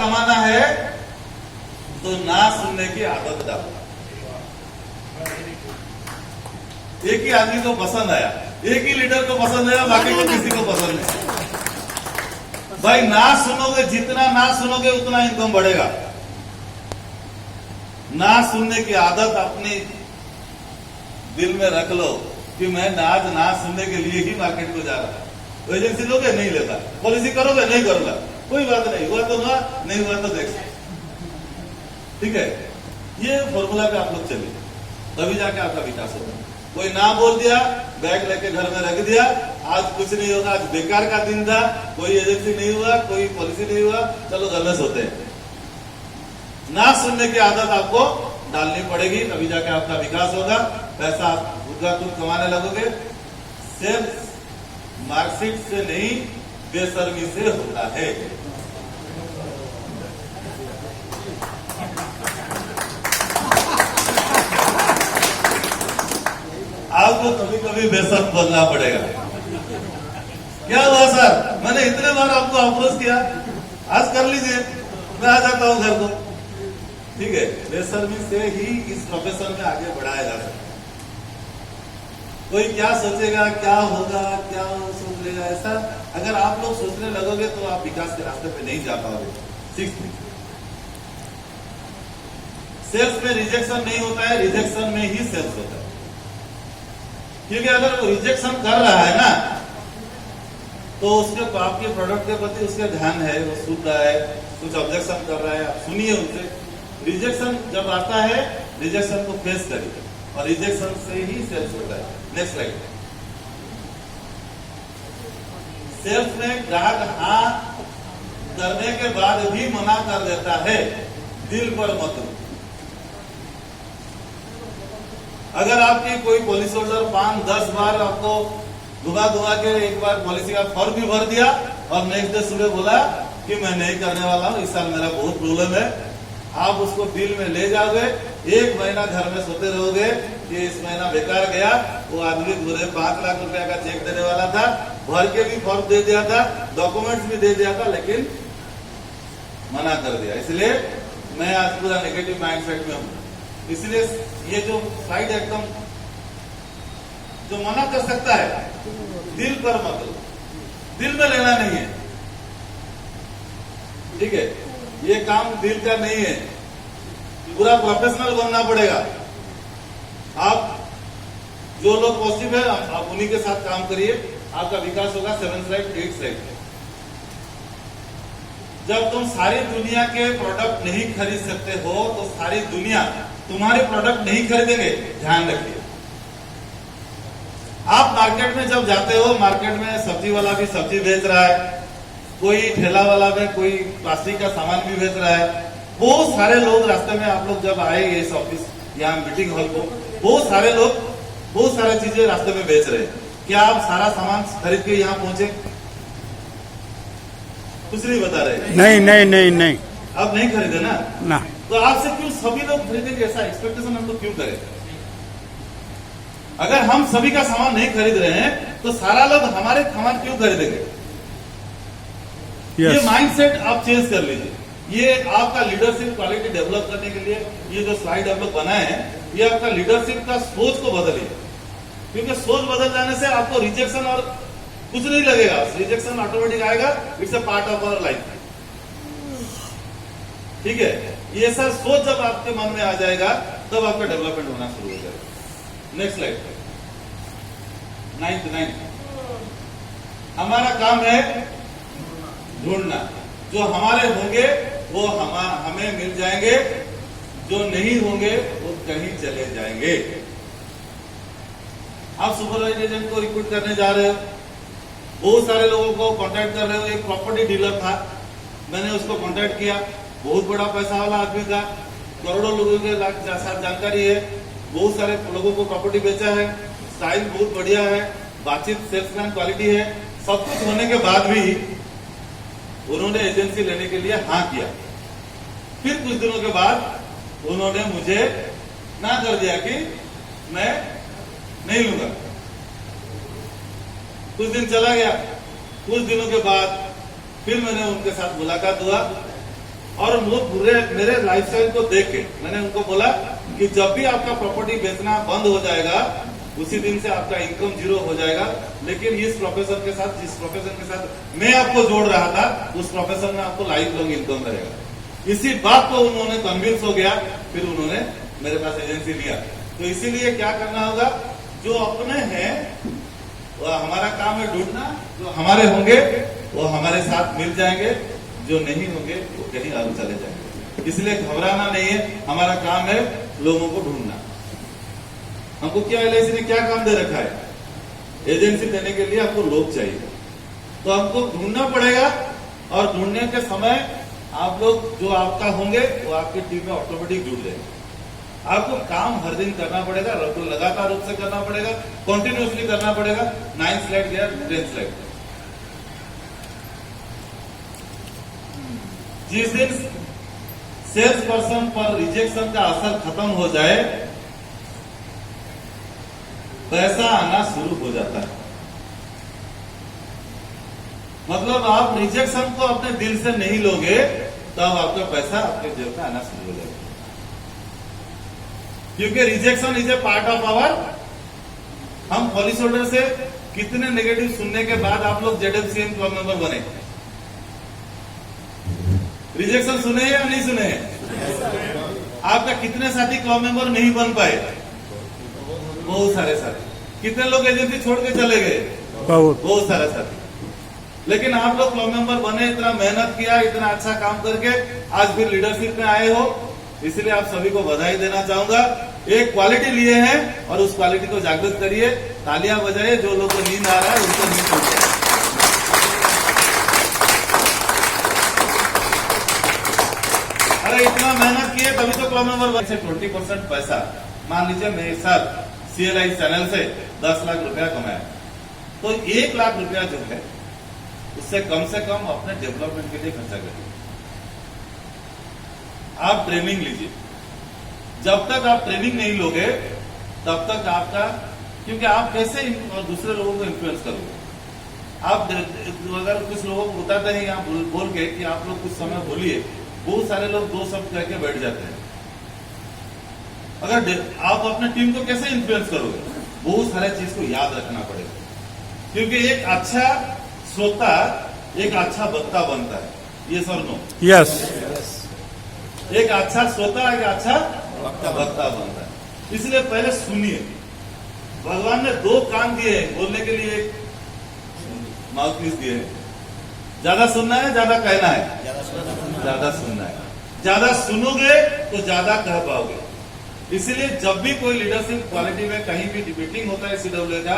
कमाना है तो ना सुनने की आदत डालो। एक ही आदमी को पसंद आया, एक ही लीडर को पसंद आया, बाकी को किसी को पसंद नहीं। भाई ना सुनोगे, जितना ना सुनोगे उतना इनकम बढ़ेगा। ना सुनने की आदत अपने दिल में रख लो कि मैं आज ना सुनने के लिए ही मार्केट को जा रहा हूं। एजेंसी लोगे नहीं लेता, पॉलिसी करोगे नहीं करूंगा, कोई बात नहीं, हुआ तो हुआ, नहीं हुआ तो देख। ठीक है, ये फॉर्मूला पे आप लोग चलिए, तभी जाके आपका विकास होगा। कोई ना बोल दिया, बैग लेके घर में रख दिया, आज कुछ नहीं होगा, आज बेकार का दिन था, कोई एजेंसी नहीं हुआ, कोई पॉलिसी नहीं हुआ, चलो गलत होते हैं। ना सुनने की आदत आपको डालनी पड़ेगी, तभी जाके आपका विकास होगा, पैसा होगा, तुम कमाने लगोगे। सिर्फ मार्कशीट से नहीं, बेशर्मी से होता है। आपको कभी कभी बेशर्म बनना पड़ेगा। क्या हुआ सर, मैंने इतने बार आपको अप्रोच किया, आज कर लीजिए, मैं आ जाता हूं घर को। ठीक है, बेशर्मी से ही इस प्रोफेशन में आगे बढ़ाया जा सकता है। कोई क्या सोचेगा, क्या होगा, क्या सोच लेगा, ऐसा अगर आप लोग सोचने लगोगे तो आप विकास के रास्ते पे नहीं जा पाओगे। सेल्स में रिजेक्शन नहीं होता है, रिजेक्शन में ही सेल्स होता है। क्योंकि अगर वो रिजेक्शन कर रहा है ना, तो उसके आपके प्रोडक्ट के प्रति उसका ध्यान है, वो सुन रहा है, कुछ ऑब्जेक्शन कर रहा है, आप सुनिए उनसे। रिजेक्शन जब आता है, रिजेक्शन को फेस करिए, और रिजेक्शन से ही सेल्स होता है। Next slide. सेल्स में ग्राहक हाँ करने के बाद भी मना कर देता है, दिल पर मत लो। अगर आपकी कोई पॉलिसी होल्डर 5-10 बार आपको धुआ के एक बार पॉलिसी का फॉर्म भी भर दिया और नेक्स्ट डे सुबह बोला कि मैं नहीं करने वाला हूं, इस साल मेरा बहुत प्रॉब्लम है, आप उसको दिल में ले जाओगे, 1 महीना घर में सोते रहोगे कि इस महीना बेकार गया। वो आदमी पूरे 5 लाख रुपया का चेक देने वाला था, भर के भी फॉर्म दे दिया था, डॉक्यूमेंट्स भी दे दिया था, लेकिन मना कर दिया। इसलिए मैं आज पूरा नेगेटिव माइंडसेट में हूं। इसलिए ये जो स्लाइड एकदम जो मना कर सकता है, दिल पर मत लो, दिल में लेना नहीं है। ठीक है, ये काम दिल का नहीं है, पूरा प्रोफेशनल बनना पड़ेगा। आप जो लोग पॉजिटिव है, आप उन्हीं के साथ काम करिए, आपका विकास होगा। 7 स्लाइड 8 स्लाइड। जब तुम सारी दुनिया के प्रोडक्ट नहीं खरीद सकते हो, तो सारी दुनिया तुम्हारे प्रोडक्ट नहीं खरीदेंगे, ध्यान रखिए। आप मार्केट में जब जाते हो, मार्केट में सब्जी वाला भी सब्जी बेच रहा है, कोई ठेला वाला में कोई प्लास्टिक का सामान भी बेच रहा है, बहुत सारे लोग रास्ते में, आप लोग जब आए इस ऑफिस यहाँ मीटिंग हॉल को, बहुत सारे लोग बहुत सारी चीजें रास्ते में बेच रहे हैं। क्या आप सारा सामान खरीद के यहाँ पहुंचे? कुछ नहीं बता रहे। नहीं आप नहीं खरीदे ना? तो आपसे क्यों सभी लोग खरीदेंगे, ऐसा एक्सपेक्टेशन हम लोग क्यों करें? अगर हम सभी का सामान नहीं खरीद रहे हैं तो सारा लोग हमारे सामान क्यों खरीदेंगे? ये माइंडसेट आप चेंज कर लीजिए। ये आपका लीडरशिप क्वालिटी डेवलप करने के लिए ये जो स्लाइड आप लोग बनाए हैं, ये आपका लीडरशिप का सोच को बदलिए। क्योंकि सोच बदल जाने से आपको रिजेक्शन और कुछ नहीं लगेगा, रिजेक्शन ऑटोमेटिक आएगा। It's a part of our life. ठीक है, ये सब सोच जब आपके मन में आ जाएगा, तब आपका डेवलपमेंट होना शुरू हो जाएगा। Next slide. 9 हमारा काम है ढूंढना। जो हमारे होंगे वो हमें मिल जाएंगे, जो नहीं होंगे वो कहीं चले जाएंगे। आप सुपरवाइजर एजेंट को रिक्रूट करने जा रहे हो, बहुत सारे लोगों को कांटेक्ट कर रहे हो। एक प्रॉपर्टी डीलर था, मैंने उसको कांटेक्ट किया, बहुत बड़ा पैसा वाला आदमी था, करोड़ों लोगों के साथ जानकारी है, बहुत सारे लोगों को प्रॉपर्टी बेचा है, स्टाइल बहुत बढ़िया है, बातचीत सेल्समैन क्वालिटी है। सब कुछ होने के बाद भी उन्होंने एजेंसी लेने के लिए हाँ किया। फिर कुछ दिनों के बाद उन्होंने मुझे ना कर दिया कि मैं नहीं लूंगा। कुछ दिन चला गया, कुछ दिनों के बाद फिर मैंने उनके साथ मुलाकात हुआ, और वो पूरे मेरे लाइफस्टाइल को देख के मैंने उनको बोला कि जब भी आपका प्रॉपर्टी बेचना बंद हो जाएगा उसी दिन से आपका इनकम जीरो हो जाएगा, लेकिन इस प्रोफेशन के साथ जिस प्रोफेशन के साथ मैं आपको जोड़ रहा था उस प्रोफेशन में आपको लाइफ लॉन्ग इनकम रहेगा। इसी बात को उन्होंने कन्विंस हो गया, फिर उन्होंने मेरे पास एजेंसी लिया। तो इसीलिए क्या करना होगा, जो अपने हैं वो हमारा काम है ढूंढना, जो हमारे होंगे वो हमारे साथ मिल जाएंगे, जो नहीं होंगे वो कहीं और चले जाएंगे। इसलिए घबराना नहीं है, हमारा काम है लोगों को ढूंढना। हमको क्या एलआईसी ने क्या काम दे रखा है, एजेंसी देने के लिए आपको लोग चाहिए, तो हमको ढूंढना पड़ेगा। और ढूंढने के समय आप लोग जो आपका होंगे वो आपकी टीम में ऑटोमेटिक जुड़ जाएंगे। आपको काम हर दिन करना पड़ेगा, लगातार रूप से करना पड़ेगा, कंटिन्यूअसली करना पड़ेगा। 9 स्लाइड गया, 10 स्लाइड। जिस दिन सेल्स पर्सन पर रिजेक्शन का असर खत्म हो जाए पैसा आना शुरू हो जाता है। मतलब आप रिजेक्शन को अपने दिल से नहीं लोगे तब आपका पैसा आपके जेब में आना शुरू हो जाएगा, क्योंकि rejection is a part of our. हम पॉलिसी होल्डर से कितने नेगेटिव सुनने के बाद आप लोग जेडएफसीएम क्लब मेंबर बने? रिजेक्शन सुने या नहीं सुने? आपका कितने साथी क्लब मेंबर नहीं बन पाए? बहुत सारे साथी। कितने लोग एजेंसी छोड़ के चले गए? बहुत सारे साथी। लेकिन आप लोग क्लब मेंबर बने, इतना मेहनत किया, इतना अच्छा काम करके आज फिर लीडरशिप में आए हो, इसलिए आप सभी को बधाई देना चाहूंगा। एक क्वालिटी लिए हैं और उस क्वालिटी को जागृत करिए। तालियां बजाइए, जो लोग को नींद आ रहा है उनको नींद हो जाए। अरे इतना मेहनत किए तभी तो क्लब मेंबर बने। 20% पैसा मान लीजिए मैं एक साथ CLI चैनल से 10 लाख रुपया कमाया, तो 1 लाख रुपया जो है उससे कम अपने डेवलपमेंट के लिए खर्चा करिए। आप ट्रेनिंग लीजिए। जब तक आप ट्रेनिंग नहीं लोगे तब तक आपका, क्योंकि आप कैसे दूसरे लोगों को इन्फ्लुएंस करोगे? आप अगर कुछ लोगों को बताते हैं या बोल के कि आप लोग कुछ समय बोलिए, बहुत सारे लोग 2 शब्द कह के बैठ जाते हैं। अगर आप अपने टीम को कैसे इन्फ्लुएंस करोगे? बहुत सारे चीज को याद रखना पड़ेगा, क्योंकि एक अच्छा श्रोता एक अच्छा वक्ता बनता है। ये सर नो? यस। एक अच्छा श्रोता एक अच्छा वक्ता बनता है। इसलिए पहले सुनिए। भगवान ने 2 कान दिए हैं बोलने के लिए, एक माउथपीस दिए हैं। ज्यादा सुनना है, ज्यादा कहना है? ज्यादा सुनना है। ज्यादा सुनोगे तो ज्यादा कह पाओगे। इसलिए जब भी कोई लीडरशिप क्वालिटी में कहीं भी डिबेटिंग होता है CWA का,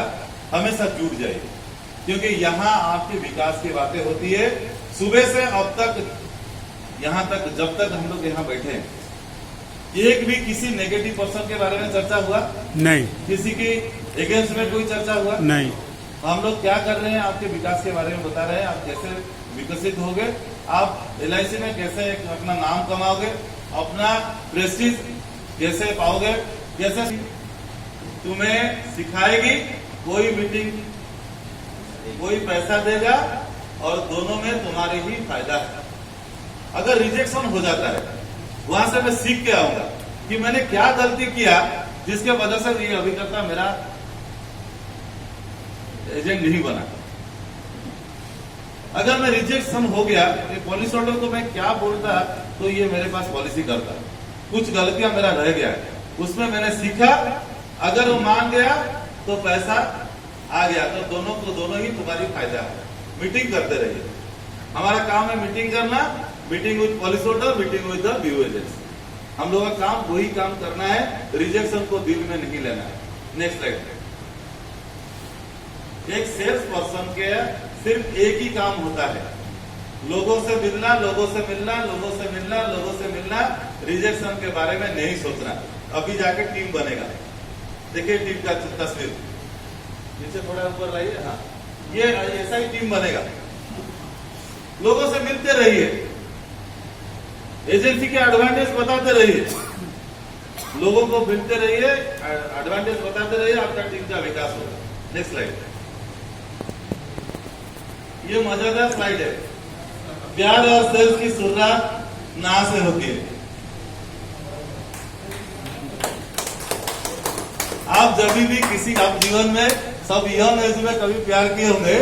हमेशा जुट जाइए, क्योंकि यहाँ आपके विकास की बातें होती है। सुबह से अब तक, यहाँ तक, जब तक हम लोग यहाँ बैठे हैं, एक भी किसी नेगेटिव पर्सन के बारे में चर्चा हुआ नहीं? किसी की अगेंस्ट में कोई चर्चा हुआ नहीं? हम लोग क्या कर रहे हैं, आपके विकास के बारे में बता रहे हैं। आप कैसे विकसित होगे, आप LIC में कैसे अपना नाम कमाओगे, अपना प्रेस्टीज कैसे पाओगे, कैसे तुम्हें सिखाएगी। कोई मीटिंग कोई पैसा देगा और दोनों में तुम्हारे ही फायदा है। अगर रिजेक्शन हो जाता है, वहां से मैं सीख के आऊंगा कि मैंने क्या गलती किया जिसके वजह से ये अभिकर्ता मेरा एजेंट नहीं बना। अगर मैं रिजेक्शन हो गया, पॉलिसी होल्डर को मैं क्या बोलता तो ये मेरे पास पॉलिसी करता, कुछ गलतियां मेरा रह गया, उसमें मैंने सीखा। अगर वो मान गया तो पैसा आ गया, तो दोनों ही तुम्हारी फायदा है। मीटिंग करते रहिए। हमारा काम है मीटिंग करना, meeting with policy holder, meeting with the BO agents. हम लोगों का काम वही काम करना है, रिजेक्शन को दिल में नहीं लेना है। Next slide. एक सेल्स पर्सन के सिर्फ एक ही काम होता है, लोगों से मिलना, लोगों से मिलना, लोगों से मिलना, लोगों से मिलना, रिजेक्शन के बारे में नहीं सोचना। अभी जाके टीम बनेगा। देखिए टीम का तस्वीर नीचे थोड़ा ऊपर लाइए। हाँ, ये ऐसा ही टीम बनेगा। लोगों से मिलते रहिए, एजेंसी के एडवांटेज बताते रहिए, लोगों को मिलते रहिए, एडवांटेज बताते रहिए, आपका टीम का विकास होगा। Next slide. ये मजेदार स्लाइड है। प्यार और सेल्स की शुरुआत ना से होती है। आप जब भी किसी आप जीवन में सब यंग एज में कभी प्यार किए होंगे,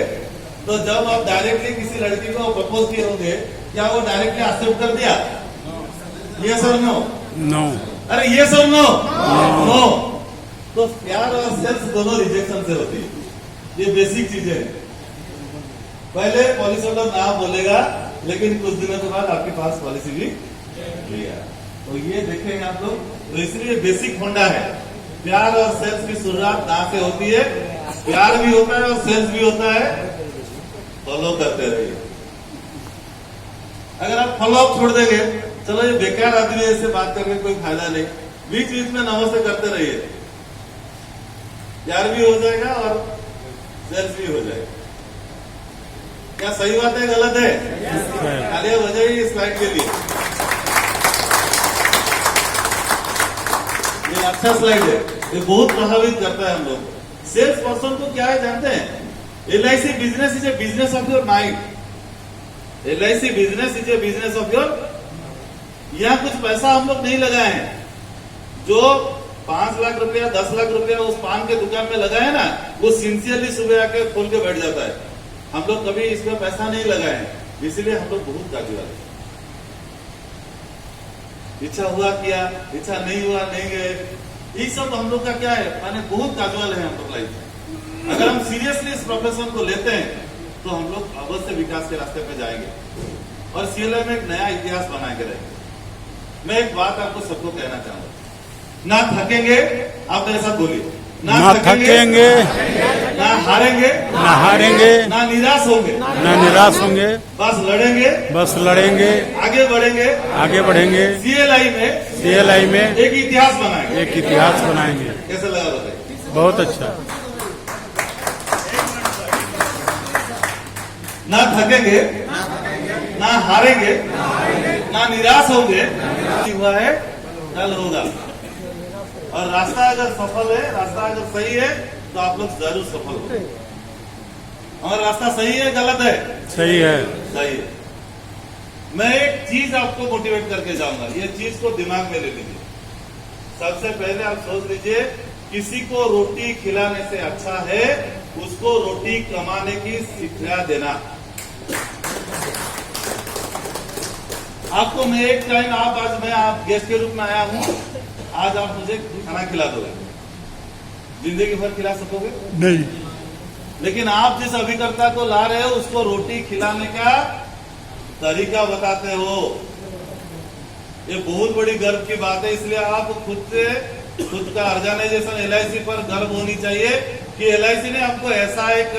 तो जब आप डायरेक्टली किसी लड़की को प्रपोज किए होंगे, क्या वो डायरेक्टली एक्सेप्ट कर दिया? ये सर नो? नो। अरे ये सर नो? नो। तो प्यार और सेल्स दोनों रिजेक्शन से होती है। ये बेसिक चीजें हैं। पहले पॉलिसी होल्डर ना बोलेगा, लेकिन कुछ दिनों के बाद आपके पास पॉलिसी भी लिया। तो ये देखेंगे आप लोग। तो इसलिए बेसिक फंडा है, प्यार और सेल्स की शुरुआत ना से होती है। प्यार भी होता है और सेल्स भी होता है। फॉलो करते रहिए। अगर आप फॉलो अप छोड़ देंगे, चलो ये बेकार आदमी है, इससे बात करके कोई फायदा नहीं, बीच बीच में नमस्ते करते रहिए, प्यार भी हो जाएगा और सेल्स भी हो जाएगा। क्या सही बात है, गलत है? तालियां बजाइए इस स्लाइड के लिए। ये अच्छा स्लाइड है, ये बहुत प्रभावित करता है हम लोग। सेल्स पर्सन को क्या है जानते हैं? LIC business is a business of your mind. LIC business is a business of your. यहाँ कुछ पैसा हम लोग नहीं लगाए हैं। जो 5 लाख रुपया 10 लाख रुपया उस पान के दुकान में लगाए ना, वो सिंसियरली सुबह आके खोल के बैठ जाता है। हम लोग कभी इसमें पैसा नहीं लगाए हैं, इसीलिए हम लोग बहुत काजूवाल है। इच्छा हुआ किया, इच्छा नहीं हुआ नहीं गए। ये सब हम लोग का क्या है, माने बहुत काजूवाल है हम लोग लाइफ में। अगर हम सीरियसली इस प्रोफेशन को लेते हैं, तो हम लोग अवश्य विकास के रास्ते पे जाएंगे और CLI में एक नया इतिहास बना के रहेंगे। मैं एक बात आपको सबको कहना चाहूंगा, ना थकेंगे, आप मेरे साथ बोलिए, ना थकेंगे, ना हारेंगे, ना हारेंगे, ना निराश होंगे, ना निराश होंगे, बस लड़ेंगे, बस लड़ेंगे, आगे बढ़ेंगे, आगे बढ़ेंगे। CLI में एक इतिहास बनाएंगे। एक इतिहास बनाएंगे। कैसे लगा बताइए? बहुत अच्छा। ना थकेंगे, ना हारेंगे, ना निराश होंगे। हुआ है, कल होगा। और रास्ता अगर सफल है, रास्ता अगर सही है, तो आप लोग जरूर सफल होंगे। और रास्ता सही है, गलत है? सही है। सही है। मैं एक चीज आपको मोटिवेट करके जाऊंगा, ये चीज को दिमाग में ले लीजिए। सबसे पहले आप सोच लीजिए, किसी को रोटी खिलाने से अच्छा है उसको रोटी कमाने की शिक्षा देना। आपको मैं एक टाइम, आप गेस्ट के रूप में आया हूं, आज आप मुझे खाना खिला दोगे, जिंदगी भर खिला सकोगे? नहीं। लेकिन आप जिस अभिकर्ता को ला रहे हो, उसको रोटी खिलाने का तरीका बताते हो। ये बहुत बड़ी गर्व की बात है। इसलिए आप खुद का ऑर्गेनाइजेशन LIC पर गर्व होनी चाहिए कि LIC ने आपको ऐसा एक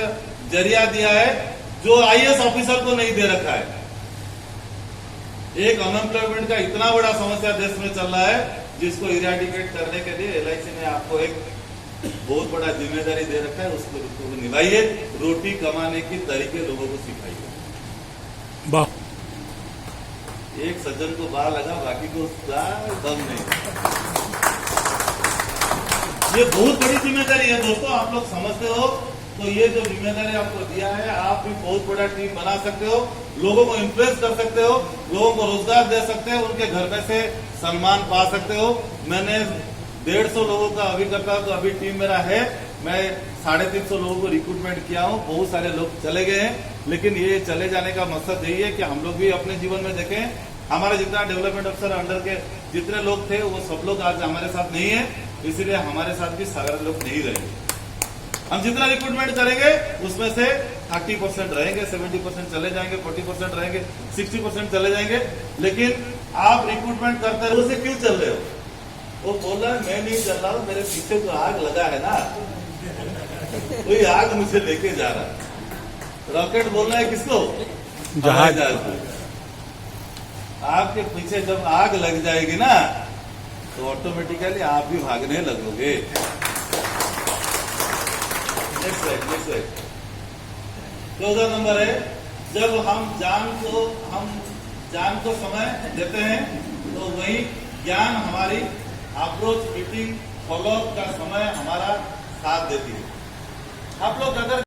जरिया दिया है जो IAS ऑफिसर को नहीं दे रखा है। एक अनएम्प्लॉयमेंट का इतना बड़ा समस्या देश में चल रहा है, जिसको इरेडिकेट करने के लिए LIC ने आपको एक बहुत बड़ा जिम्मेदारी दे रखा है। उसको निभाइए, रोटी कमाने की तरीके लोगों को सिखाइए। वाह। एक सज्जन को बाहर लगा, बाकी को दम नहीं। ये बहुत बड़ी जिम्मेदारी है दोस्तों, आप लोग समझते हो। तो ये जो जिम्मेदारी आपको दिया है, आप भी बहुत बड़ा टीम बना सकते हो, लोगों को इम्प्रेस कर सकते हो, लोगों को रोजगार दे सकते हो, उनके घर में से सम्मान पा सकते हो। मैंने 150 लोगों का अभिकर्ता, तो अभी टीम मेरा है, मैं 350 लोगों को रिक्रूटमेंट किया हूँ। बहुत सारे लोग चले गए हैं, लेकिन ये चले जाने का मकसद यही है कि हम लोग भी अपने जीवन में देखें, हमारा जितना डेवलपमेंट अफसर अंडर के जितने लोग थे, वो सब लोग आज हमारे साथ नहीं है। इसीलिए हमारे साथ भी सारे लोग नहीं रहेंगे। हम जितना रिक्रूटमेंट करेंगे उसमें से 30% रहेंगे, 70% चले जाएंगे, 40% रहेंगे, 60% चले जाएंगे। लेकिन आप रिक्रूटमेंट करते रहो, उसे क्यों चल रहे हो? वो बोल रहा है मैं नहीं चल रहा हूँ, मेरे पीछे तो आग लगा है ना, वही आग मुझे लेके जा रहा है। रॉकेट बोल रहा है किसको? जहाज को। आपके पीछे जब आग लग जाएगी ना, तो ऑटोमेटिकली आप भी भागने लगोगे। नेक्स्ट 14 नंबर है, जब हम जान को समय देते हैं, तो वही ज्ञान हमारी अप्रोच, मीटिंग, फॉलोअप का समय हमारा साथ देती है। आप लोग अगर